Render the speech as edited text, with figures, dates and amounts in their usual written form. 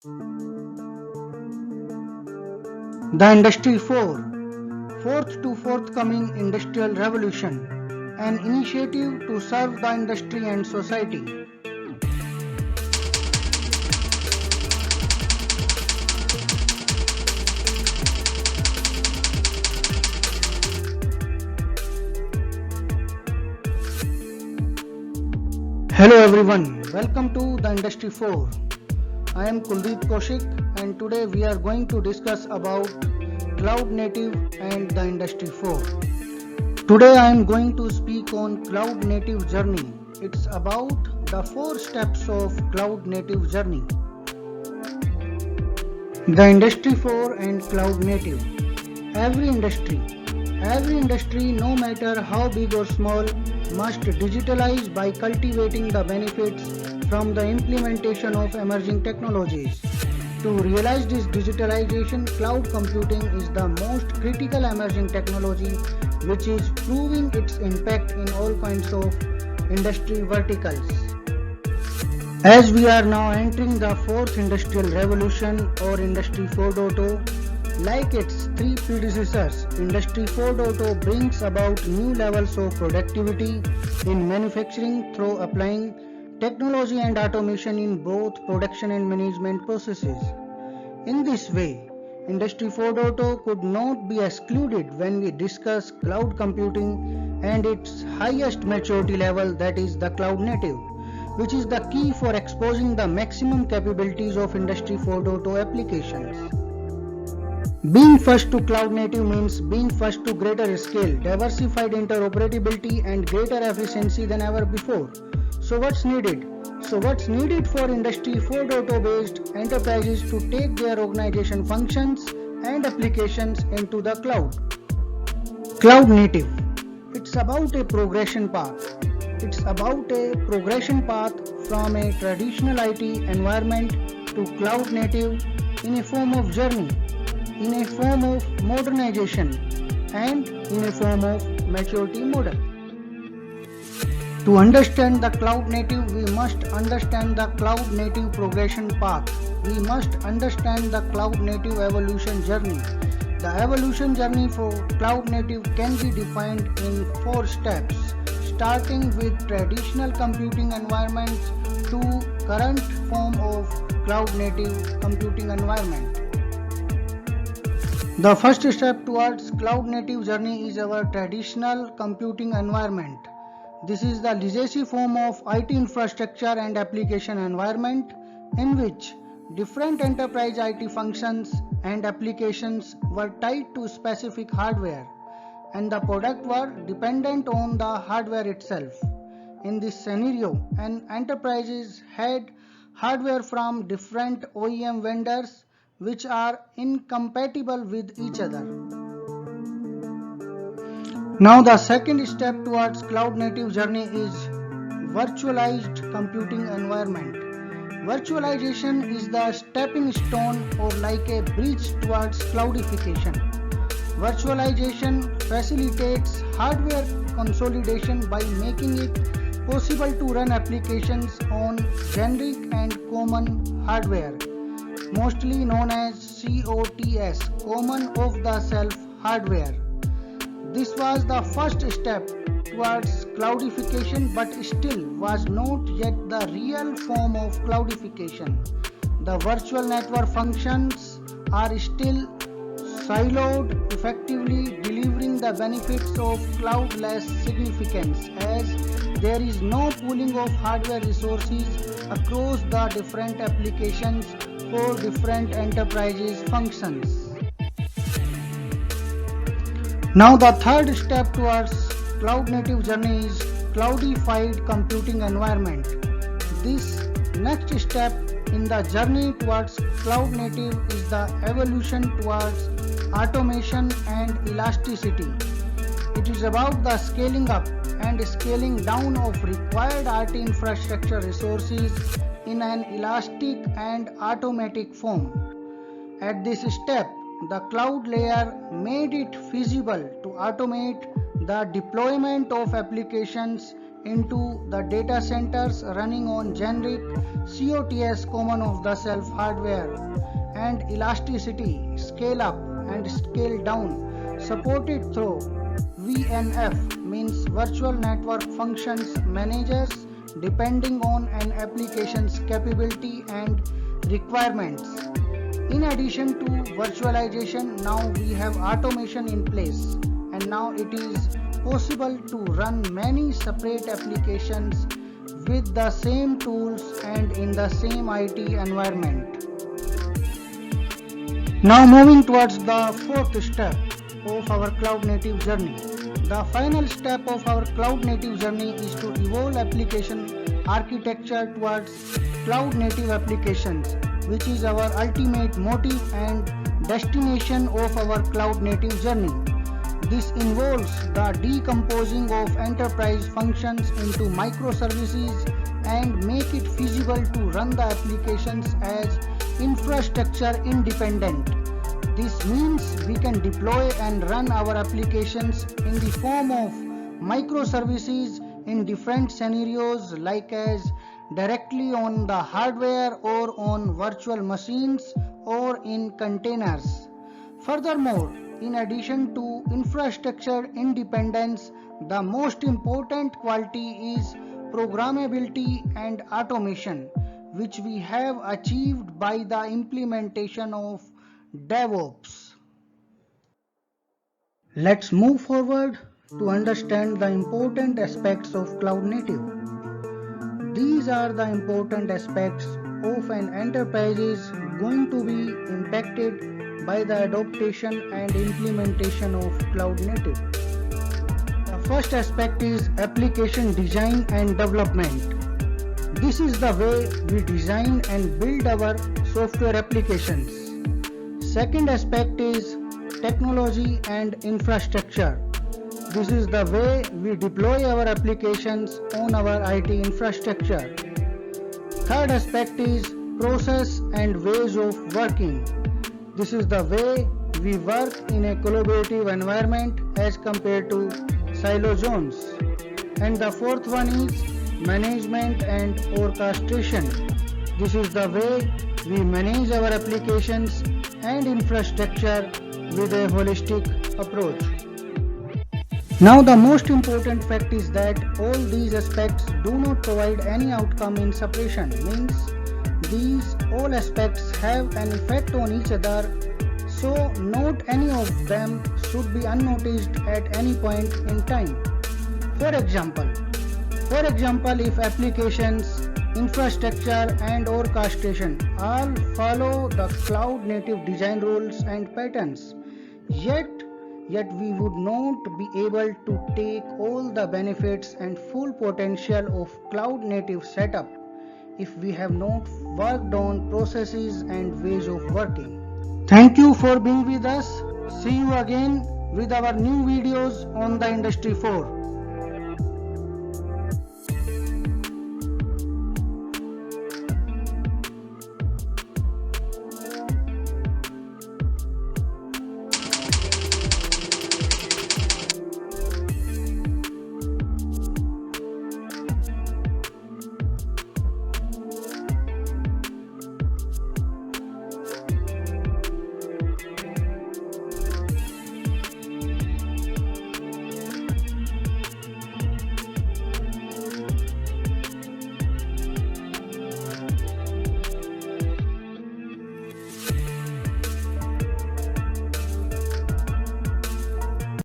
The Industry 4, Fourth to Forthcoming Industrial Revolution, an initiative to serve the industry and society. Hello everyone, welcome to the Industry 4. I am Kuldeep Kaushik and today we are going to discuss about Cloud Native and the Industry 4. Today I am going to speak on Cloud Native journey. It's about the 4 steps of Cloud Native journey. The Industry 4 and Cloud Native. Every industry no matter how big or small must digitalize by cultivating the benefits from the implementation of emerging technologies. To realize this digitalization, cloud computing is the most critical emerging technology which is proving its impact in all kinds of industry verticals. As we are now entering the 4th industrial revolution or Industry 4.0, like its 3 predecessors, Industry 4.0 brings about new levels of productivity in manufacturing through applying technology and automation in both production and management processes. In this way, Industry 4.0 could not be excluded when we discuss cloud computing and its highest maturity level, that is the cloud native, which is the key for exposing the maximum capabilities of Industry 4.0 applications. Being first to cloud native means being first to greater scale, diversified interoperability and greater efficiency than ever before. So what's needed? What's needed for Industry 4.0 based enterprises to take their organization functions and applications into the cloud? Cloud native. It's about a progression path. It's about a progression path from a traditional IT environment to cloud native in a form of journey, in a form of modernization, and in a form of maturity model. To understand the cloud native, we must understand the cloud native progression path. We must understand the cloud native evolution journey. The evolution journey for cloud native can be defined in 4 steps, starting with traditional computing environments to current form of cloud native computing environment. The first step towards cloud native journey is our traditional computing environment. This is the legacy form of IT infrastructure and application environment in which different enterprise IT functions and applications were tied to specific hardware and the product were dependent on the hardware itself. In this scenario, an enterprise had hardware from different OEM vendors which are incompatible with each other. Now the second step towards cloud native journey is virtualized computing environment. Virtualization is the stepping stone or like a bridge towards cloudification. Virtualization facilitates hardware consolidation by making it possible to run applications on generic and common hardware, mostly known as COTS, common off-the-shelf hardware. This was the first step towards cloudification but still was not yet the real form of cloudification. The virtual network functions are still siloed, effectively delivering the benefits of cloud-less significance as there is no pooling of hardware resources across the different applications for different enterprises functions. Now the third step towards cloud native journey is cloudified computing environment. This next step in the journey towards cloud native is the evolution towards automation and elasticity. It is about the scaling up and scaling down of required IT infrastructure resources in an elastic and automatic form. At this step, the cloud layer made it feasible to automate the deployment of applications into the data centers running on generic COTS common off-the-shelf hardware, and elasticity, scale up and scale down, supported through VNF means virtual network functions managers depending on an application's capability and requirements. In addition to virtualization, now we have automation in place, and now it is possible to run many separate applications with the same tools and in the same IT environment. Now moving towards the fourth step of our cloud native journey. The final step of our cloud native journey is to evolve application architecture towards cloud native applications, which is our ultimate motive and destination of our cloud native journey. This involves the decomposing of enterprise functions into microservices and make it feasible to run the applications as infrastructure independent. This means we can deploy and run our applications in the form of microservices in different scenarios, like as directly on the hardware or on virtual machines or in containers. Furthermore, in addition to infrastructure independence, the most important quality is programmability and automation, which we have achieved by the implementation of DevOps. Let's move forward to understand the important aspects of cloud native. These are the important aspects of an enterprise is going to be impacted by the adoption and implementation of cloud native. The first aspect is application design and development. This is the way we design and build our software applications. Second aspect is technology and infrastructure. This is the way we deploy our applications on our IT infrastructure. Third aspect is process and ways of working. This is the way we work in a collaborative environment as compared to silo zones. And the fourth one is management and orchestration. This is the way we manage our applications and infrastructure with a holistic approach. Now the most important fact is that all these aspects do not provide any outcome in separation, means these all aspects have an effect on each other, so not any of them should be unnoticed at any point in time. For example, if applications, infrastructure and orchestration all follow the cloud native design rules and patterns, yet we would not be able to take all the benefits and full potential of cloud native setup if we have not worked on processes and ways of working. Thank you for being with us. See you again with our new videos on the Industry 4.